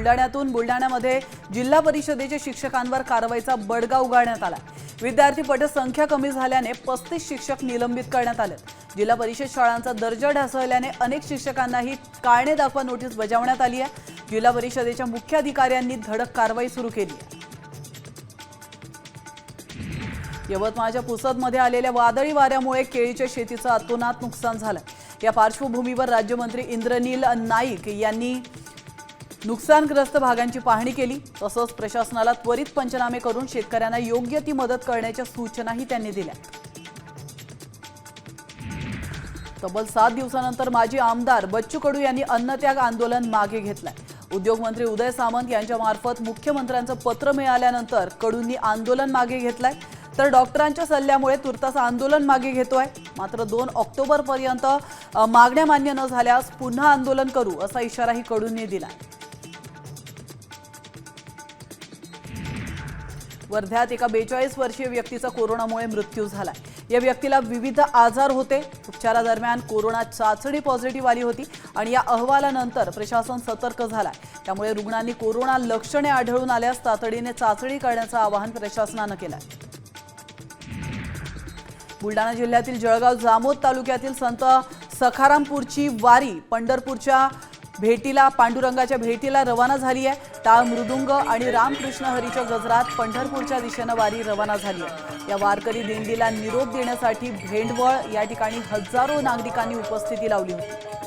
बुलढाण्यामध्ये जिल्हा परिषदेच्या शिक्षकांवर कारवाईचा बडगा उगारण्यात आला। विद्यार्थी पटसंख्या कमी झाल्याने 35 शिक्षक निलंबित करण्यात आले। जिल्हा परिषद शाळांचा दर्जा ढासळल्याने अनेक शिक्षकांनाही कारणे दाखवा नोटीस बजावण्यात आली आहे। जिल्हा परिषदेच्या मुख्य अधिकाऱ्यांनी धडक कारवाई सुरू केली आहे। यवतमाळच्या पुसदमध्ये आलेल्या वादळी वाऱ्यामुळे केळीच्या शेतीचं अतोनात नुकसान झालं। या पार्श्वभूमीवर राज्यमंत्री इंद्रनील नाईक यांनी नुकसानग्रस्त भागांची पाहणी केली। तसंच प्रशासनाला त्वरित पंचनामे करून शेतकऱ्यांना योग्य ती मदत करण्याच्या सूचनाही त्यांनी दिल्या। तब्बल 7 दिवसानंतर माजी आमदार बच्चू कडू यांनी अन्नत्याग आंदोलन मागे घेतलंय। उद्योगमंत्री उदय सामंत यांच्या मार्फत मुख्यमंत्र्यांचं पत्र मिळाल्यानंतर कडूंनी आंदोलन मागे घेतलंय। तर डॉक्टरांच्या सल्ल्यामुळे तुर्तास आंदोलन मागे घेतोय। मात्र 2 ऑक्टोबरपर्यंत मागण्या मान्य न झाल्यास पुन्हा आंदोलन करू असा इशाराही कडूंनी दिला। वर्ध्यात एका 42 वर्षीय व्यक्तीचा कोरोनामुळे मृत्यू झालाय। या व्यक्तीला विविध आजार होते। उपचारादरम्यान कोरोना चाचणी पॉझिटिव्ह आली होती आणि या अहवालानंतर प्रशासन सतर्क झालाय। त्यामुळे रुग्णांनी कोरोना लक्षणे आढळून आल्यास तातडीने चाचणी करण्याचं आवाहन प्रशासनानं केलंय। बुलढाणा जिल्ह्यातील जळगाव जामोद तालुक्यातील संत सखारामपूरची वारी पंढरपूरच्या भेटीला पांडुरंगाच्या भेटीला रवाना झाली आहे। टाळ मृदुंग आणि रामकृष्ण हरीच्या गजरात पंढरपूरच्या दिशेने वारी रवाना झाली आहे। या वारकरी दिंडीला निरोप देण्यासाठी भेंडवळ या ठिकाणी हजारो नागरिकांनी उपस्थिती लावली होती।